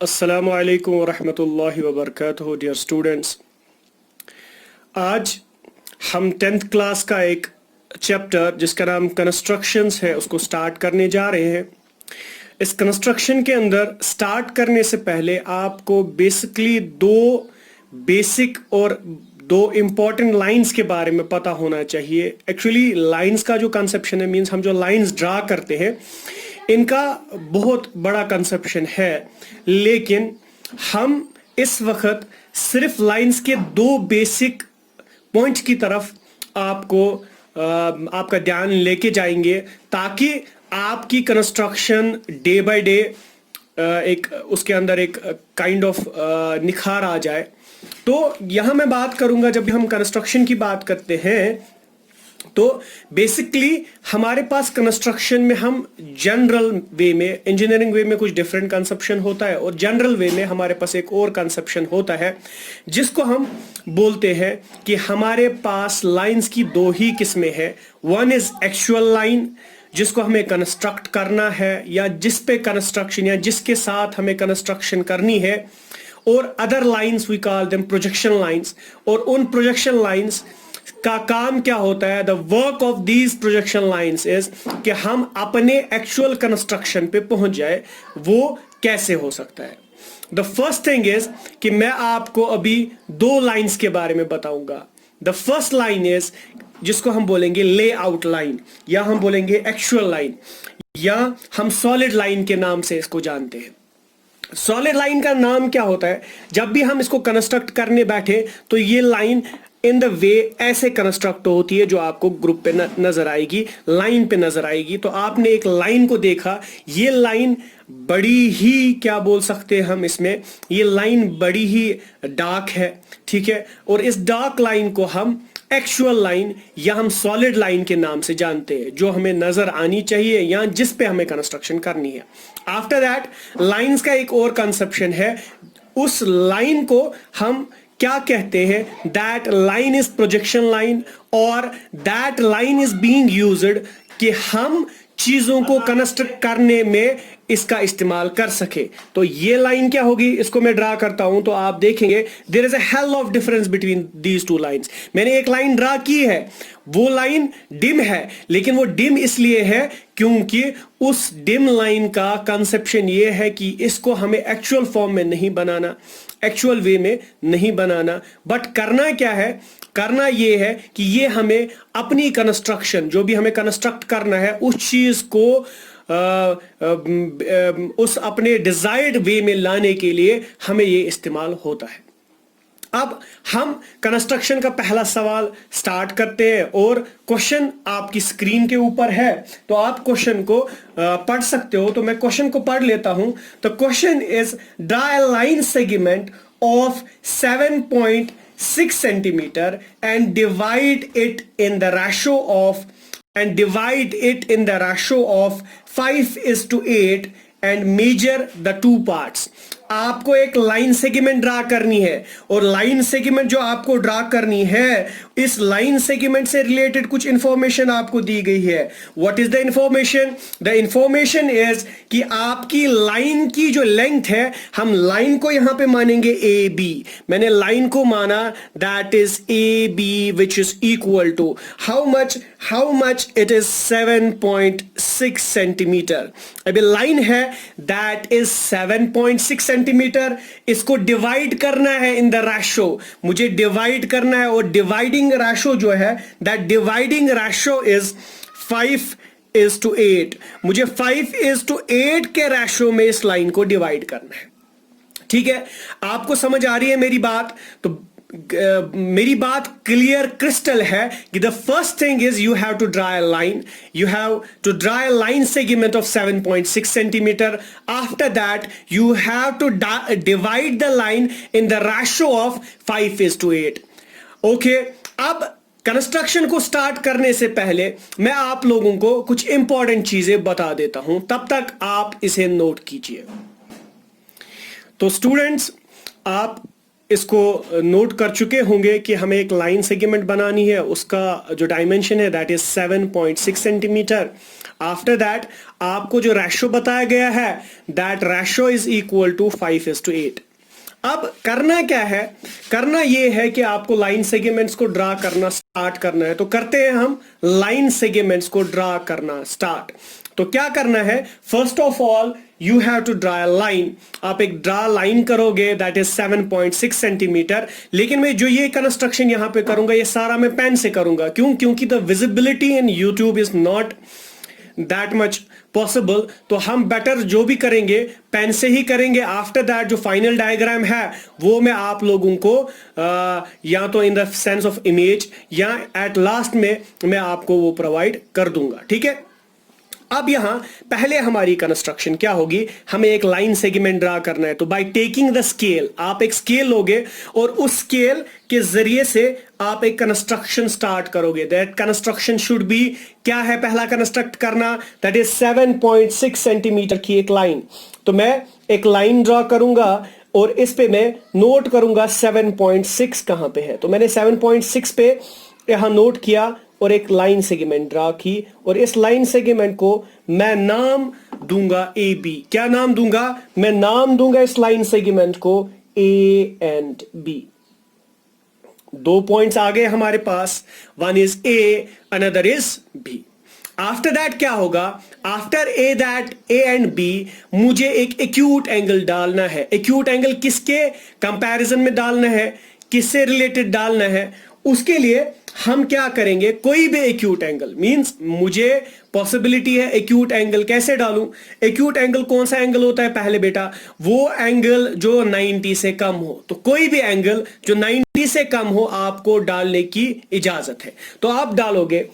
अस्सलामु अलैकुम वरहमतुल्लाहि वबरकातुहू डियर स्टूडेंट्स। आज हम 10th क्लास का एक चैप्टर जिसका नाम कंस्ट्रक्शंस है उसको स्टार्ट करने जा रहे हैं। इस कंस्ट्रक्शन के अंदर स्टार्ट करने से पहले आपको बेसिकली दो बेसिक और दो इम्पॉर्टेंट लाइंस के बारे में पता होना चाहिए। एक्चुअली लाइंस का जो कंसेप्शन है, मींस हम जो लाइंस ड्रा करते हैं, इनका बहुत बड़ा कंसेप्शन है, लेकिन हम इस वक्त सिर्फ लाइंस के दो बेसिक पॉइंट्स की तरफ आपका ध्यान लेके जाएंगे ताकि आपकी कंस्ट्रक्शन डे बाय डे एक उसके अंदर एक काइंड ऑफ निखार आ जाए। तो यहां मैं बात करूंगा, जब भी हम कंस्ट्रक्शन की बात करते हैं तो बेसिकली हमारे पास कंस्ट्रक्शन में हम जनरल वे में, इंजीनियरिंग वे में कुछ डिफरेंट कंसेप्शन होता है और जनरल वे में हमारे पास एक और कंसेप्शन होता है जिसको हम बोलते हैं कि हमारे पास लाइंस की दो ही किस्में हैं। वन इज एक्चुअल लाइन, जिसको हमें कंस्ट्रक्ट करना है या जिस पे कंस्ट्रक्शन या जिसके साथ हमें कंस्ट्रक्शन करनी है, और other lines we call them projection lines. और उन प्रोजेक्शन लाइंस का काम क्या होता है, the work of these projection lines is कि हम अपने एक्चुअल कंस्ट्रक्शन पे पहुंच जाए। वो कैसे हो सकता है? द फर्स्ट थिंग इज कि मैं आपको अभी दो लाइंस के बारे में बताऊंगा। द फर्स्ट लाइन इज जिसको हम बोलेंगे लेआउट लाइन, या हम बोलेंगे एक्चुअल लाइन, या हम सॉलिड लाइन के नाम से इसको जानते हैं। सॉलिड लाइन का नाम क्या होता है? जब भी हम इसको कंस्ट्रक्ट करने बैठे तो ये लाइन इन द वे ऐसे कंस्ट्रक्ट होती है जो आपको ग्रुप पे नजर आएगी, लाइन पे नजर आएगी। तो आपने एक लाइन को देखा, ये लाइन बड़ी ही, क्या बोल सकते हैं हम इसमें, ये लाइन बड़ी ही डार्क है, ठीक है, और इस डार्क लाइन को हम एक्चुअल लाइन या हम सॉलिड लाइन के नाम से जानते हैं, जो हमें नजर आनी चाहिए या जिस पे हमें कंस्ट्रक्शन करनी है। आफ्टर दैट लाइंस का एक और कंसेप्शन है, उस लाइन को हम क्या कहते हैं? That line is projection line, और that line is being used कि हम चीजों को कंस्ट्रक्ट करने में इसका इस्तेमाल कर सके। तो ये लाइन क्या होगी, इसको मैं ड्रा करता हूं तो आप देखेंगे there is a hell of difference between these two lines. मैंने एक लाइन ड्रा की है, वो लाइन डिम है, लेकिन वो डिम इसलिए है क्योंकि उस डिम लाइन का कंसेप्शन ये है कि इसको हमें एक्चुअल फॉर्म में नहीं बनाना, एक्चुअल वे में नहीं बनाना, बट करना क्या है? करना ये है कि ये हमें अपनी कंस्ट्रक्शन, जो भी हमें कंस्ट्रक्ट करना है, उस चीज को उस अपने डिजायर्ड वे में लाने के लिए हमें ये इस्तेमाल होता है। अब हम कंस्ट्रक्शन का पहला सवाल स्टार्ट करते हैं, और क्वेश्चन आपकी स्क्रीन के ऊपर है, तो आप क्वेश्चन को पढ़ सकते हो। तो मैं क्वेश्चन को पढ़ लेता हूं। तो question is draw a line segment of 7.6 centimetre and divide it in the ratio of 5:8 and measure the two parts। आपको एक लाइन सेगमेंट ड्रा करनी है, और लाइन सेगमेंट जो आपको ड्रा करनी है, इस लाइन सेगमेंट से रिलेटेड कुछ इंफॉर्मेशन आपको दी गई है। What is the information? The information is कि आपकी लाइन की जो लेंथ है, हम लाइन को यहां पे मानेंगे ए बी। मैंने लाइन को माना that is A B which is equal to how much it is 7.6 centimetre. अभी लाइन है दैट इज 7.6 सेंटीमीटर, इसको डिवाइड करना है इन द रेशो, मुझे डिवाइड करना है, और डिवाइडिंग रेशो जो है, दैट डिवाइडिंग रेशो इज 5:8। मुझे 5:8 के रेशो में इस लाइन को डिवाइड करना है। ठीक है, आपको समझ आ रही है मेरी बात? तो मेरी बात क्लियर क्रिस्टल है कि the first thing is you have to draw a line, you have to draw a line segment of 7.6 centimetre. After that you have to divide the line in the ratio of 5:8। Okay, अब construction को start करने से पहले मैं आप लोगों को कुछ इंपॉर्टेंट चीजें बता देता हूं, तब तक आप इसे नोट कीजिए। तो स्टूडेंट्स, आप इसको नोट कर चुके होंगे कि हमें एक लाइन सेगमेंट बनानी है, उसका जो डायमेंशन है that is 7.6 centimetre. After that आपको जो रेशो बताया गया है that ratio is equal to 5:8। अब करना क्या है, करना यह है कि आपको लाइन सेगमेंट्स को ड्रा करना स्टार्ट करना है। तो करते हैं हम लाइन सेगमेंट्स को ड्रा करना स्टार्ट। तो क्या करना है, first of all you have to draw a line. आप एक ड्रा लाइन करोगे दैट इज 7.6 सेंटीमीटर। लेकिन मैं जो ये कंस्ट्रक्शन यहां पे करूंगा ये सारा मैं पेन से करूंगा। क्यों? क्योंकि the visibility in YouTube is not that much possible. तो हम बेटर जो भी करेंगे पेन से ही करेंगे। आफ्टर दैट जो फाइनल डायग्राम है वो मैं आप लोगों को या तो in the sense of image या एट लास्ट में मैं आपको वो प्रोवाइड कर दूंगा। ठीक है, अब यहां पहले हमारी कंस्ट्रक्शन क्या होगी, हमें एक लाइन सेगमेंट ड्रा करना है। तो बाय टेकिंग द स्केल, आप एक स्केल लोगे और उस स्केल के जरिए से आप एक कंस्ट्रक्शन स्टार्ट करोगे। दैट कंस्ट्रक्शन शुड बी, क्या है पहला कंस्ट्रक्ट करना, दैट इज 7.6 सेंटीमीटर की एक लाइन। तो मैं एक लाइन ड्रा करूंगा और इस पे मैं नोट करूंगा 7.6 कहां पे है। तो मैंने 7.6 पे यहां नोट किया और एक लाइन सेगमेंट ड्रा की और इस लाइन सेगमेंट को मैं नाम दूंगा ए बी। क्या नाम दूंगा? मैं नाम दूंगा इस लाइन सेगमेंट को ए एंड बी। 2 पॉइंट्स आ गए हमारे पास, one is A another is B. After that क्या होगा, after A that A and B मुझे एक एक्यूट एंगल डालना है। एक्यूट एंगल किसके कंपैरिजन में डालना है, किससे रिलेटेड डालना है? उसके लिए हम क्या करेंगे, कोई भी एक्यूट एंगल मींस मुझे पॉसिबिलिटी है एक्यूट एंगल कैसे डालूं। एक्यूट एंगल कौन सा एंगल होता है पहले बेटा, वो एंगल जो 90 से कम हो। तो कोई भी एंगल जो 90 से कम हो आपको डालने की इजाजत है। तो आप डालोगे,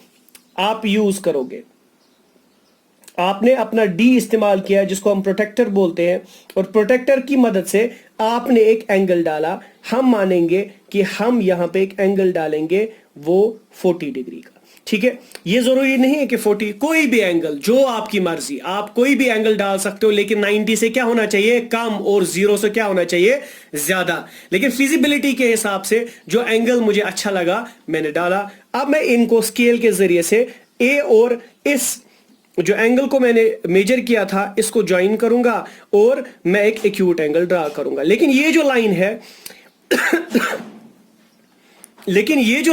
आप यूज करोगे, आपने अपना डी इस्तेमाल किया जिसको हम प्रोटेक्टर बोलते हैं और प्रोटेक्टर की मदद से आपने एक एंगल डाला। हम मानेंगे कि हम यहां पे एक एंगल डालेंगे वो 40 डिग्री का। ठीक है, ये जरूरी नहीं है कि 40, कोई भी एंगल जो आपकी मर्जी, आप कोई भी एंगल डाल सकते हो। लेकिन 90 से क्या होना चाहिए, कम, और 0 से क्या होना चाहिए, ज्यादा। लेकिन फिजिबिलिटी के हिसाब से जो एंगल मुझे अच्छा लगा मैंने डाला। अब मैं इनको स्केल के जरिए से ए और इस जो एंगल को मैंने मेजर किया था इसको ज्वाइन करूंगा और मैं एक एक्यूट एंगल ड्रा करूंगा। लेकिन ये जो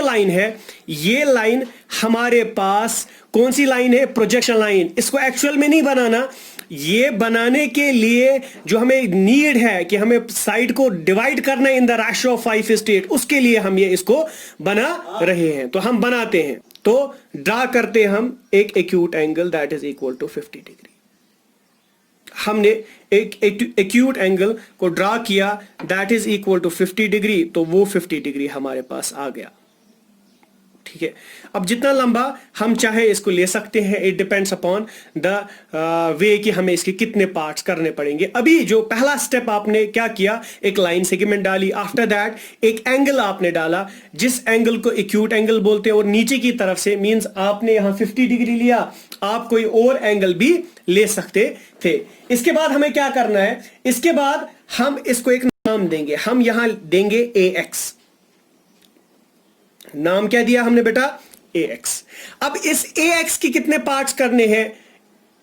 लाइन है ये लाइन हमारे पास कौन सी लाइन है, प्रोजेक्शन लाइन। इसको एक्चुअल में नहीं बनाना, ये बनाने के लिए जो हमें नीड है कि हमें साइड को डिवाइड करना है इन द रेशियो ऑफ 5:8, उसके लिए हम ये इसको बना रहे हैं। तो हम बनाते हैं, तो ड्रा करते हैं हम एक acute angle that is equal to 50 degree. हमने एक एक्यूट एंगल को ड्रा किया that is equal to 50 degree. तो वो 50 डिग्री हमारे पास आ गया। ठीक है, अब जितना लंबा हम चाहे इसको ले सकते हैं, it depends upon the way कि हमें इसके कितने पार्ट्स करने पड़ेंगे। अभी जो पहला स्टेप आपने क्या किया, एक लाइन सेगमेंट डाली। आफ्टर दैट एक एंगल आपने डाला जिस एंगल को एक्यूट एंगल बोलते हैं और नीचे की तरफ से मींस आपने यहां 50 डिग्री लिया, आप कोई और एंगल भी ले सकते थे। इसके बाद हमें क्या करना है, इसके बाद हम इसको एक नाम देंगे। हम यहां देंगे AX। नाम क्या दिया हमने बेटा, AX। अब इस AX की कितने पार्ट्स करने हैं,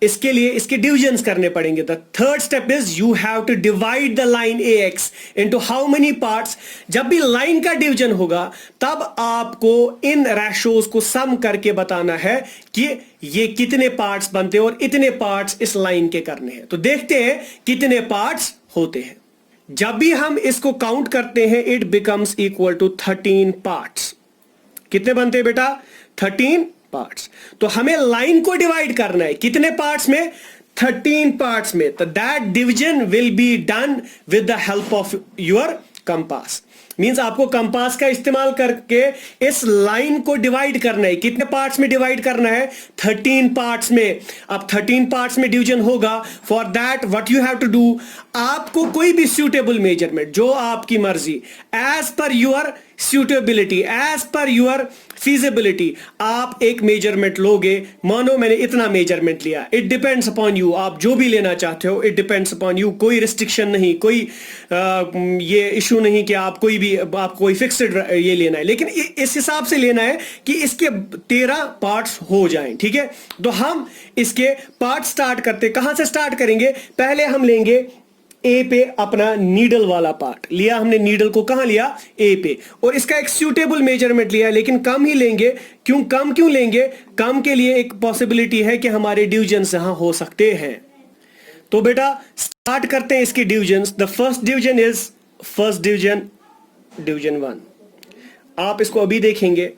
इसके लिए इसके डिविजन्स करने पड़ेंगे। The third step is you have to divide the line AX into how many parts. जब भी लाइन का डिवीजन होगा तब आपको इन रेशोज को सम करके बताना है कि ये कितने पार्ट्स बनते हैं और इतने पार्ट्स इस लाइन के करने हैं। तो देखते हैं कितने पार्ट्स होते हैं। जब भी हम इसको काउंट करते हैं it becomes equal to 13 parts. कितने बनते हैं बेटा, 13 पार्ट्स। तो हमें लाइन को डिवाइड करना है कितने पार्ट्स में, 13 पार्ट्स में। तो that division will be done with the help of your compass. Means आपको कंपास का इस्तेमाल करके इस लाइन को डिवाइड करना है। कितने पार्ट्स में डिवाइड करना है? 13 पार्ट्स में। अब 13 पार्ट्स में डिवीजन होगा। For that what you have to do, आपको कोई भी सूटेबल मेजरमेंट, जो आपकी मर्जी, as per your suitability, as per your feasibility, आप एक मेजरमेंट लोगे। मानो मैंने इतना मेजरमेंट लिया, इट डिपेंड्स अपॉन यू, आप जो भी लेना चाहते हो, इट डिपेंड्स अपॉन यू। कोई रिस्ट्रिक्शन नहीं, कोई ये इशू नहीं कि आप कोई फिक्स्ड ये लेना है, लेकिन इस हिसाब से लेना है कि इसके 13 पार्ट्स हो जाएं। ठीक है, तो हम इसके पार्ट स्टार्ट करते, कहां से स्टार्ट करेंगे? पहले हम लेंगे ए पे अपना नीडल वाला पार्ट लिया हमने। नीडल को कहां लिया? ए पे। और इसका एक सूटेबल मेजरमेंट लिया, लेकिन कम ही लेंगे। कम क्यों लेंगे? कम के लिए एक पॉसिबिलिटी है कि हमारे डिवीजन्स यहां हो सकते हैं। तो बेटा स्टार्ट करते हैं इसके divisions. The first division is division 1। आप इसको अभी देखेंगे,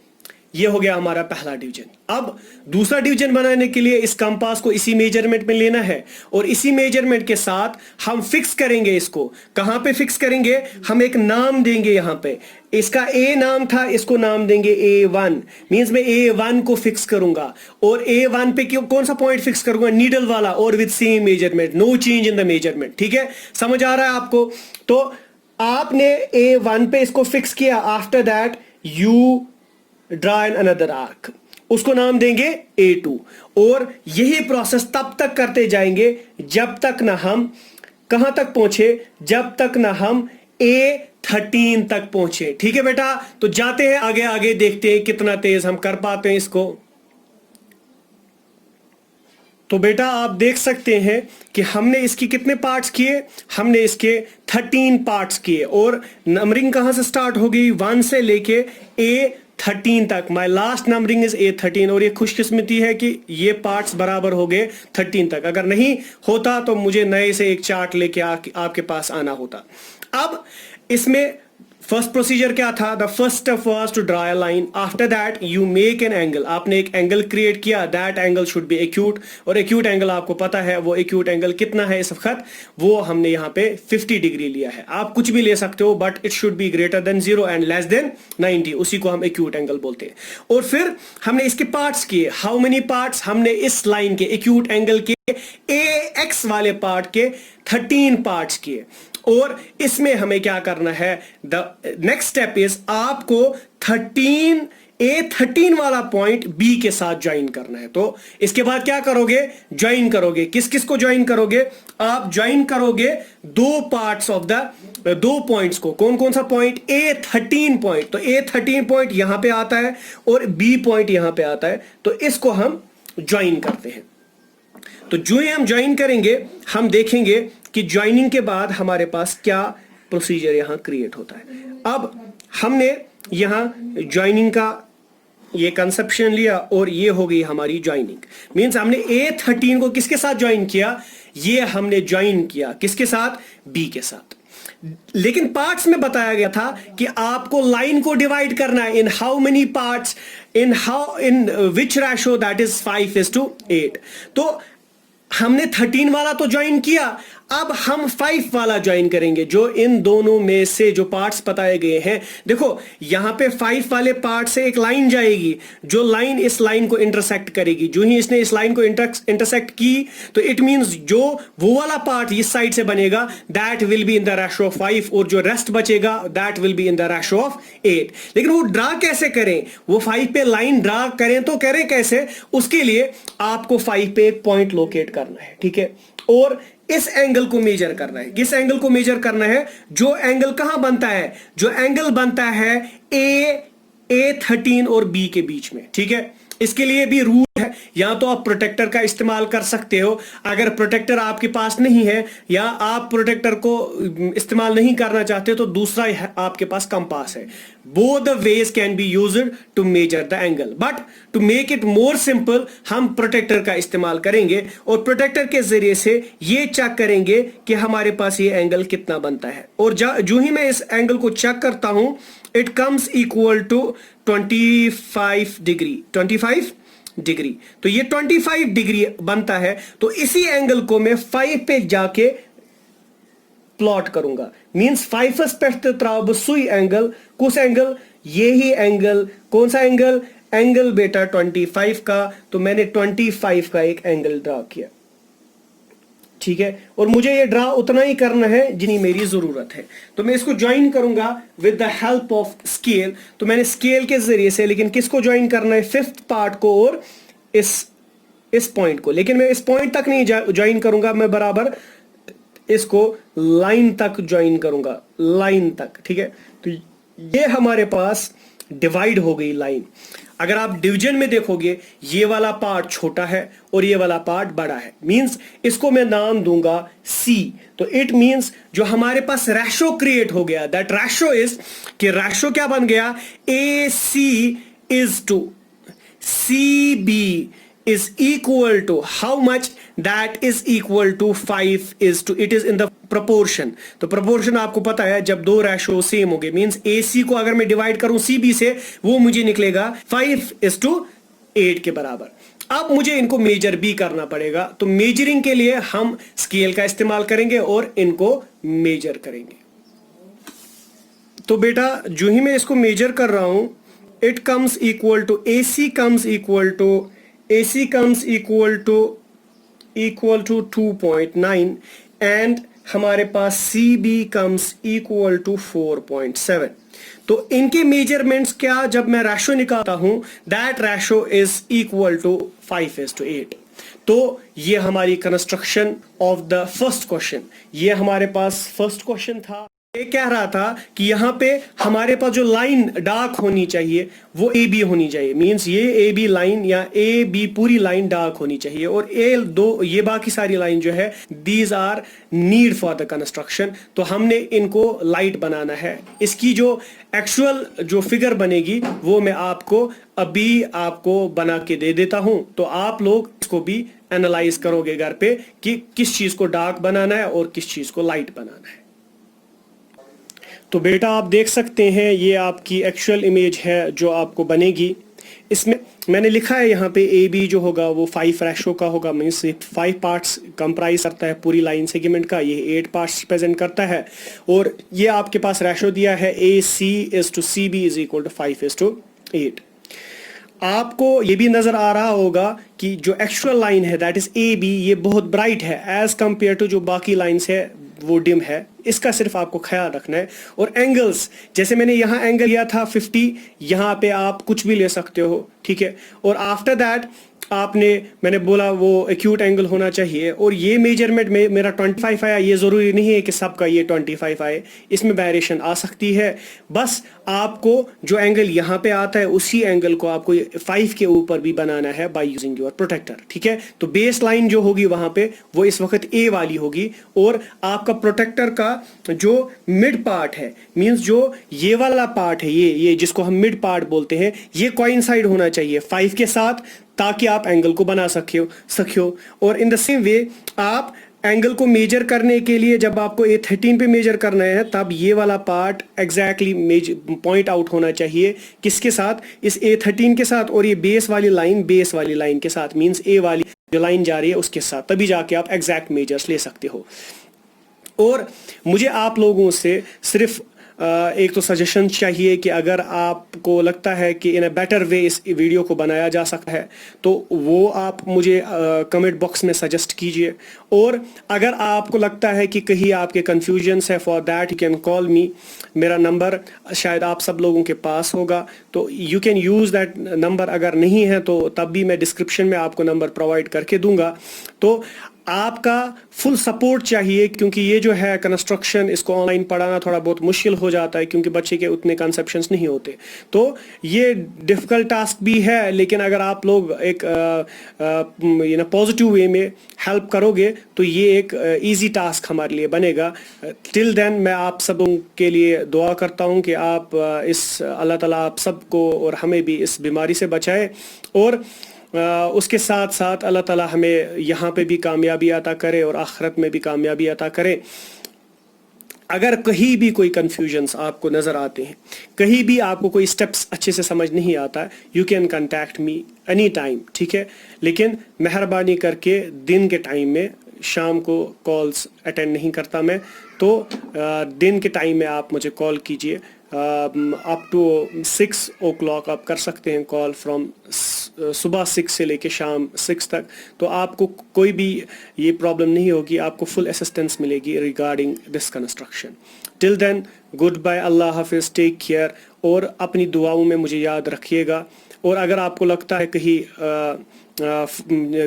ये हो गया हमारा पहला डिवीजन। अब दूसरा डिवीजन बनाने के लिए इस कंपास को इसी मेजरमेंट में लेना है, और इसी मेजरमेंट के साथ हम फिक्स करेंगे इसको। कहां पे फिक्स करेंगे? हम एक नाम देंगे यहां पे। इसका ए नाम था, इसको नाम देंगे A1। मींस मैं A1 को फिक्स करूंगा, और A1 पे कौन सा पॉइंट फिक्स करूंगा? नीडल वाला, और with same measurement, no change in the measurement. ठीक है, समझ आ रहा है आपको? तो आपने A1 पे इसको फिक्स किया। After that you draw an another arc, उसको नाम देंगे A2। और यही प्रोसेस तब तक करते जाएंगे जब तक ना हम कहां तक पहुंचे? जब तक ना हम A13 तक पहुंचे। ठीक है बेटा, तो जाते हैं आगे आगे, देखते हैं कितना तेज हम कर पाते हैं इसको। तो बेटा आप देख सकते हैं कि हमने इसकी कितने पार्ट्स किए? हमने इसके 13 पार्ट्स किए, और नंबरिंग कहां से स्टार्ट होगी? 1 से लेके A13 तक। My last numbering is A13, और ये खुशकिस्मती है कि ये पार्ट्स बराबर हो गए 13 तक। अगर नहीं होता तो मुझे नए से एक चार्ट लेके आपके पास आना होता। अब इसमें फर्स्ट प्रोसीजर क्या था? The first step was to draw a line. After that you make an angle. आपने एक एंगल क्रिएट किया, that angle should be acute. और एक्यूट एंगल आपको पता है, वो एक्यूट एंगल कितना है इस वक्त? वो हमने यहाँ पे 50 डिग्री लिया है। आप कुछ भी ले सकते हो, but it should be greater than 0 and less than 90, उसी को हम एक्यूट एंगल बोलते हैं। और फिर हमने इसके पार्ट्स किए। How many parts? हमने इस लाइन के एक्यूट एंगल के AX वाले पार्ट के 13 पार्ट्स किए। और इसमें हमें क्या करना है? द नेक्स्ट स्टेप इज आपको A13 वाला पॉइंट B के साथ ज्वाइन करना है। तो इसके बाद क्या करोगे? ज्वाइन करोगे। किस किस को ज्वाइन करोगे? आप ज्वाइन करोगे दो पार्ट्स ऑफ द दो पॉइंट्स को। कौन कौन सा पॉइंट? A13 point. तो A13 पॉइंट यहां पे आता है और B पॉइंट यहां पे आता है, तो इसको हम ज्वाइन करते हैं। तो जो ही हम ज्वाइन करेंगे, हम देखेंगे कि ज्वाइनिंग के बाद हमारे पास क्या प्रोसीजर यहां क्रिएट होता है। अब हमने यहां ज्वाइनिंग का ये कंसेप्शन लिया, और ये हो गई हमारी ज्वाइनिंग। मींस हमने A13 को किसके साथ ज्वाइन किया? ये हमने ज्वाइन किया किसके साथ? B के साथ। लेकिन पार्ट्स में बताया गया था कि आपको लाइन को डिवाइड करना है। In how many parts? In which ratio? That is 5:8। तो हमने 13 वाला तो ज्वाइन किया, अब हम 5 वाला ज्वाइन करेंगे, जो इन दोनों में से जो पार्ट्स बताए गए हैं। देखो यहां पे 5 वाले पार्ट से एक लाइन जाएगी, जो लाइन इस लाइन को इंटरसेक्ट करेगी। जो ही इसने इस लाइन को इंटरसेक्ट की, तो इट मींस जो वो वाला पार्ट इस साइड से बनेगा, that will be in the ratio of 5, और जो रेस्ट बचेगा that will be in the ratio of 8। लेकिन वो ड्रा कैसे करें? वो 5 पे लाइन ड्रा करें तो करें कैसे? उसके लिए आपको 5 पे एक पॉइंट लोकेट करना है। ठीक है, और इस एंगल को मेजर करना है। किस एंगल को मेजर करना है? जो एंगल कहां बनता है? जो एंगल बनता है A13 और B के बीच में। ठीक है, इसके लिए भी रूल है। या तो आप प्रोटेक्टर का इस्तेमाल कर सकते हो, अगर प्रोटेक्टर आपके पास नहीं है या आप प्रोटेक्टर को इस्तेमाल नहीं करना चाहते, तो दूसरा आपके पास कंपास है। Both the ways can be used to measure the angle, but to make it more simple हम प्रोटेक्टर का इस्तेमाल करेंगे, और प्रोटेक्टर के जरिए से ये चेक करेंगे कि हमारे पास ये एंगल कितना बनता है। और जो ही मैं इस एंगल को चेक करता हूं, it comes equal to 25 degree. तो ये 25 डिग्री बनता है। तो इसी एंगल को मैं 5 पे जाके प्लॉट करूंगा। मींस 5 पे त्राव बह सुई एंगल, कुस एंगल, ये ही एंगल, कौन सा एंगल, एंगल बेटा 25 का। तो मैंने 25 का एक एंगल ड्रा किया, ठीक है, और मुझे ये ड्रा उतना ही करना है जितनी मेरी जरूरत है। तो मैं इसको ज्वाइन करूंगा with the help of scale. तो मैंने स्केल के जरिए से, लेकिन किसको ज्वाइन करना है, 5th पार्ट को और इस पॉइंट को। लेकिन मैं इस पॉइंट तक नहीं ज्वाइन करूंगा, मैं बराबर इसको लाइन तक ज्वाइन करूंगा, लाइन तक, ठीक है। तो ये हमारे पास डिवाइड हो गई लाइन। अगर आप डिवीजन में देखोगे, ये वाला पार्ट छोटा है और ये वाला पार्ट बड़ा है, मींस इसको मैं नाम दूंगा C। तो इट मींस जो हमारे पास रेशो क्रिएट हो गया, दैट रेशो इज, कि रेशो क्या बन गया, AC is to CB is equal to how much, that is equal to 5 is to, it is in the proportion। तो proportion आपको पता है, जब दो रेशो सेम हो गए, मींस AC को अगर मैं डिवाइड करूं CB से, वो मुझे निकलेगा 5:8 के बराबर। अब मुझे इनको मेजर भी करना पड़ेगा, तो मेजरिंग के लिए हम स्केल का इस्तेमाल करेंगे और इनको मेजर करेंगे। तो बेटा जो ही मैं इसको मेजर कर रहा हूं, it comes equal to AC comes equal to 2.9 and हमारे पास CB comes equal to 4.7। तो इनके मेजरमेंट्स क्या, जब मैं रेशो निकालता हूं, that ratio is equal to 5:8। तो ये हमारी construction of the first question, ये हमारे पास फर्स्ट क्वेश्चन था। ये कह रहा था कि यहाँ पे हमारे पास जो लाइन डार्क होनी चाहिए वो AB होनी चाहिए, मींस ये AB लाइन या AB पूरी लाइन डार्क होनी चाहिए, और ये बाकी सारी लाइन जो है, these are need for the construction. तो हमने इनको लाइट बनाना है। इसकी जो एक्चुअल जो फिगर बनेगी वो मैं आपको बना के दे देता हूं, तो आप लोग इसको भी एनालाइज करोगे घर पे कि किस चीज को डार्क बनाना है और किस चीज को लाइट बनाना है। तो बेटा आप देख सकते हैं, ये आपकी एक्चुअल इमेज है जो आपको बनेगी। इसमें मैंने लिखा है यहाँ पे AB जो होगा वो 5 रेशो का होगा, मीन्स 5 पार्ट्स कंप्राइज करता है पूरी लाइन सेगमेंट का, ये 8 पार्ट्स रिप्रेजेंट करता है। और ये आपके पास रेशो दिया है AC is to CB is equal to 5:8। आपको ये भी नजर आ रहा होगा कि जो एक्चुअल लाइन है दैट इज AB, ये बहुत ब्राइट है एज कंपेयर टू जो बाकी लाइन्स है वो डिम है। इसका सिर्फ आपको ख्याल रखना है। और एंगल्स, जैसे मैंने यहाँ एंगल लिया था 50, यहाँ पे आप कुछ भी ले सकते हो, ठीक है। और आफ्टर दैट मैंने बोला वो एक्यूट एंगल होना चाहिए, और ये मेजरमेंट में मेरा 25 आया। ये जरूरी नहीं है कि सबका ये 25 आए, इसमें वेरिएशन आ सकती है। बस आपको जो एंगल यहाँ पे आता है उसी एंगल को आपको 5 के ऊपर भी बनाना है बाय यूजिंग योर प्रोटेक्टर, ठीक है। तो बेस लाइन जो होगी वहां पे वो इस वक्त A वाली होगी, और आपका प्रोटेक्टर का जो मिड पार्ट है, मींस जो ये वाला पार्ट है, ये जिसको हम मिड पार्ट बोलते हैं, ये कोइंसाइड होना चाहिए 5 के साथ, ताकि आप एंगल को बना सको। और इन द सेम वे आप एंगल को मेजर करने के लिए, जब आपको A13 पे मेजर करना है, तब ये वाला पार्ट एग्जैक्टली पॉइंट आउट होना चाहिए किसके साथ, इस A13 के साथ, और ये बेस वाली लाइन के साथ, मींस A वाली जो लाइन जा रही है उसके साथ, तभी जाके आप एग्जैक्ट मेजर्स ले सकते हो। और मुझे आप लोगों से सिर्फ एक तो सजेशन चाहिए कि अगर आपको लगता है कि इन अ बेटर वे इस वीडियो को बनाया जा सकता है, तो वो आप मुझे कमेंट बॉक्स में सजेस्ट कीजिए। और अगर आपको लगता है कि कहीं आपके कन्फ्यूजन्स है, for that you can call मी। मेरा नंबर शायद आप सब लोगों के पास होगा, तो you can use that number. अगर नहीं है तो तब भी मैं डिस्क्रिप्शन में आपको नंबर प्रोवाइड करके दूंगा। तो आपका फुल सपोर्ट चाहिए, क्योंकि ये जो है कंस्ट्रक्शन, इसको ऑनलाइन पढ़ाना थोड़ा बहुत मुश्किल हो जाता है, क्योंकि बच्चे के उतने कंसेप्शंस नहीं होते। तो ये डिफिकल्ट टास्क भी है, लेकिन अगर आप लोग एक पॉजिटिव वे में हेल्प करोगे तो ये एक इजी टास्क हमारे लिए बनेगा। टिल देन मैं आप सबों के लिए दुआ करता हूँ कि आप अल्लाह ताला आप सबको और हमें भी इस बीमारी से बचाए, और उसके साथ साथ अल्लाह ताला हमें यहाँ पे भी कामयाबी अता करे और आखिरत में भी कामयाबी अता करे। अगर कहीं भी कोई कंफ्यूजन्स आपको नज़र आते हैं, कहीं भी आपको कोई स्टेप्स अच्छे से समझ नहीं आता, you can contact me any time, ठीक है। लेकिन मेहरबानी करके दिन के टाइम में शाम को कॉल्स अटेंड नहीं करता मैं, तो दिन के टाइम में आप मुझे कॉल कीजिए। अप टू 6 o'clock आप कर सकते हैं कॉल, फ्रॉम सुबह 6 से लेके शाम 6 तक। तो आपको कोई भी ये प्रॉब्लम नहीं होगी, आपको फुल असिस्टेंस मिलेगी regarding this construction. Till then, good bye, अल्लाह हाफिज़, टेक केयर, और अपनी दुआओं में मुझे याद रखिएगा। और अगर आपको लगता है कहीं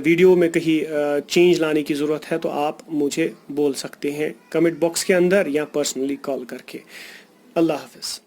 वीडियो में कहीं चेंज लाने की ज़रूरत है, तो आप मुझे बोल सकते हैं कमेंट बॉक्स के अंदर या पर्सनली कॉल करके। अल्लाह हाफिज़।